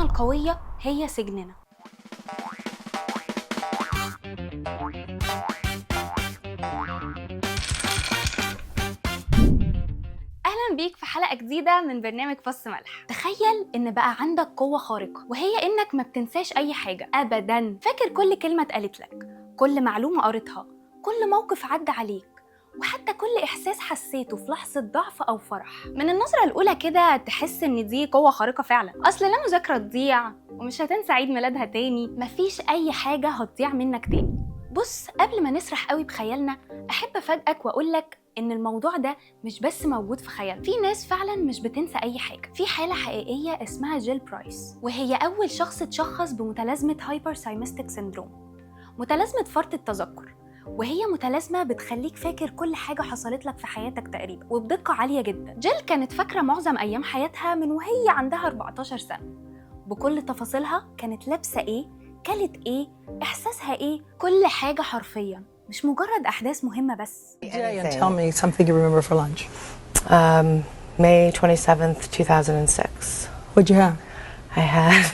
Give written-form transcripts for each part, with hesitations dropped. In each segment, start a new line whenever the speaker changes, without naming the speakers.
ذاكرتنا القوية هي سجننا. أهلا بيك في حلقة جديدة من برنامج فص ملح. تخيل إن بقى عندك قوة خارقة، وهي إنك ما بتنساش أي حاجة أبداً. فاكر كل كلمة اتقالت لك، كل معلومة قريتها، كل موقف عدى عليك، وحتى كل إحساس حسيته في لحظة ضعف أو فرح. من النظرة الأولى كده تحس إن دي قوة خارقة فعلا، أصل لا مذاكرة تضيع ومش هتنسى عيد ميلادها تاني، مفيش أي حاجة هتضيع منك تاني. بص، قبل ما نسرح قوي بخيالنا أحب أفاجئك وأقولك إن الموضوع ده مش بس موجود في خيال. في ناس فعلا مش بتنسى أي حاجة. في حالة حقيقية اسمها جيل برايس، وهي أول شخص اتشخص بمتلازمة هايبرسايمستيك سيندروم، متلازمة فرط التذكر، وهي متلازمة بتخليك فاكر كل حاجة حصلت لك في حياتك تقريبا وبدقة عالية جدا. جيل كانت فاكرة معظم أيام حياتها من وهي عندها 14 سنة بكل تفاصيلها، كانت لابسة إيه، كلت إيه، إحساسها إيه، كل حاجة حرفياً، مش مجرد أحداث مهمة بس.
And tell me something you remember for lunch.
May 27th, 2006.
What'd you have?
I had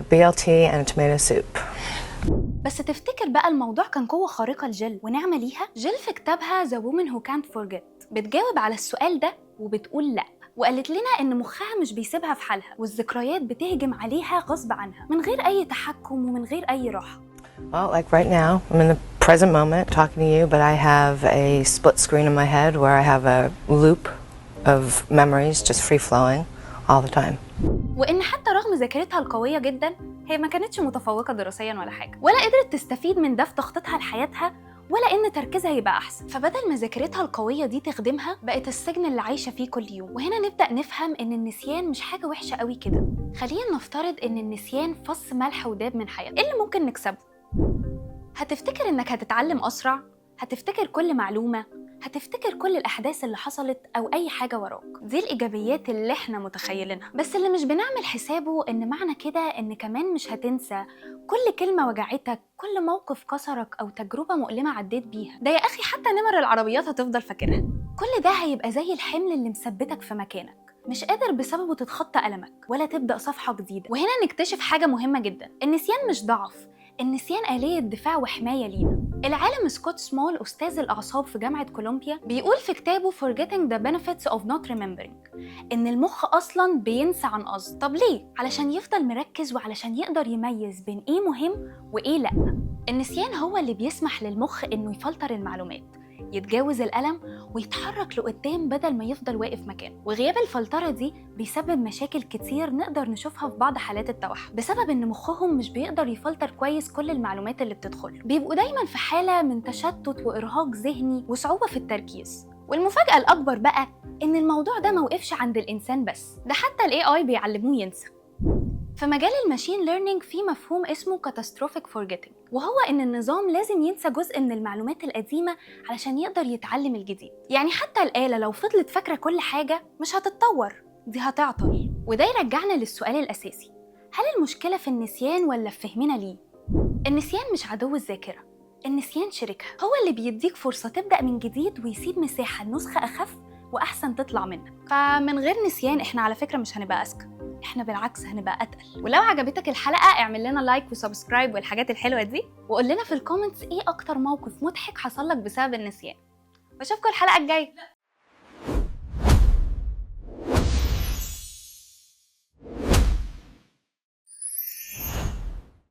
a BLT and a tomato soup.
بس تفتكر بقى الموضوع كان قوة خارقة لجيل ونعمة ليها؟ جيل في كتابها The Woman Who Can't Forget بتجاوب على السؤال ده وبتقول لأ، وقالت لنا إن مخها مش بيسيبها في حالها، والذكريات بتهجم عليها غصب عنها من غير أي تحكم ومن غير أي راحة.
Well, like right now, I'm in the present moment talking to you, but I have a split screen in my head where I have a loop of memories just free flowing all the time.
وإن حتى رغم ذاكرتها القوية جدا هي ما كانتش متفوقة دراسيا ولا حاجة، ولا قدرت تستفيد من ده في تخطيطها لحياتها، ولا إن تركيزها يبقى أحسن. فبدل ما ذاكرتها القوية دي تخدمها، بقت السجن اللي عايشة فيه كل يوم. وهنا نبدأ نفهم إن النسيان مش حاجة وحشة قوي كده. خلينا نفترض إن النسيان فص ملح وداب من حياتنا. إيه اللي ممكن نكسبه؟ هتفتكر إنك هتتعلم أسرع، هتفتكر كل معلومة، هتفتكر كل الأحداث اللي حصلت أو أي حاجة وراك. دي الإيجابيات اللي إحنا متخيلينها، بس اللي مش بنعمل حسابه إن معنى كده إن كمان مش هتنسى كل كلمة وجعتك، كل موقف كسرك أو تجربة مؤلمة عديت بيها. ده يا أخي حتى نمر العربيات هتفضل فاكرها. كل ده هيبقى زي الحمل اللي مثبتك في مكانك، مش قادر بسببه تتخطى ألمك ولا تبدأ صفحة جديدة. وهنا نكتشف حاجة مهمة جدا، النسيان مش ضعف، النسيان آلية دفاع وحماية لينا. العالم سكوت سمول أستاذ الأعصاب في جامعة كولومبيا بيقول في كتابه Forgetting the Benefits of Not Remembering إن المخ أصلاً بينسى عن قصد. طب ليه؟ علشان يفضل مركز وعلشان يقدر يميز بين إيه مهم وإيه لأ. النسيان هو اللي بيسمح للمخ إنه يفلتر المعلومات، يتجاوز الألم ويتحرك لقدام بدل ما يفضل واقف مكانه. وغياب الفلترة دي بيسبب مشاكل كتير نقدر نشوفها في بعض حالات التوحد، بسبب إن مخهم مش بيقدر يفلتر كويس كل المعلومات اللي بتدخل. بيبقوا دايماً في حالة من تشتت وإرهاق ذهني وصعوبة في التركيز. والمفاجأة الأكبر بقى إن الموضوع ده موقفش عند الإنسان بس، ده حتى ال AI بيعلموه ينسى. في مجال الماشين ليرنينج في مفهوم اسمه catastrophic forgetting، وهو إن النظام لازم ينسى جزء من المعلومات القديمة علشان يقدر يتعلم الجديد. يعني حتى الآلة لو فضلت فاكرة كل حاجة مش هتتطور، دي هتعطل. وده يرجعنا للسؤال الأساسي، هل المشكلة في النسيان ولا في فهمنا ليه؟ النسيان مش عدو الذاكرة، النسيان شريكها، هو اللي بيديك فرصة تبدأ من جديد ويسيب مساحة لنسخة أخف وأحسن تطلع منها. فمن غير نسيان إحنا على فكرة مش هنبقى أذكى، إحنا بالعكس هنبقى أتقل. ولو عجبتك الحلقة اعمل لنا لايك وسبسكرايب والحاجات الحلوة دي، وقول لنا في الكومنتس إيه أكتر موقف مضحك حصل لك بسبب النسيان. وأشوفكم الحلقة الجاية.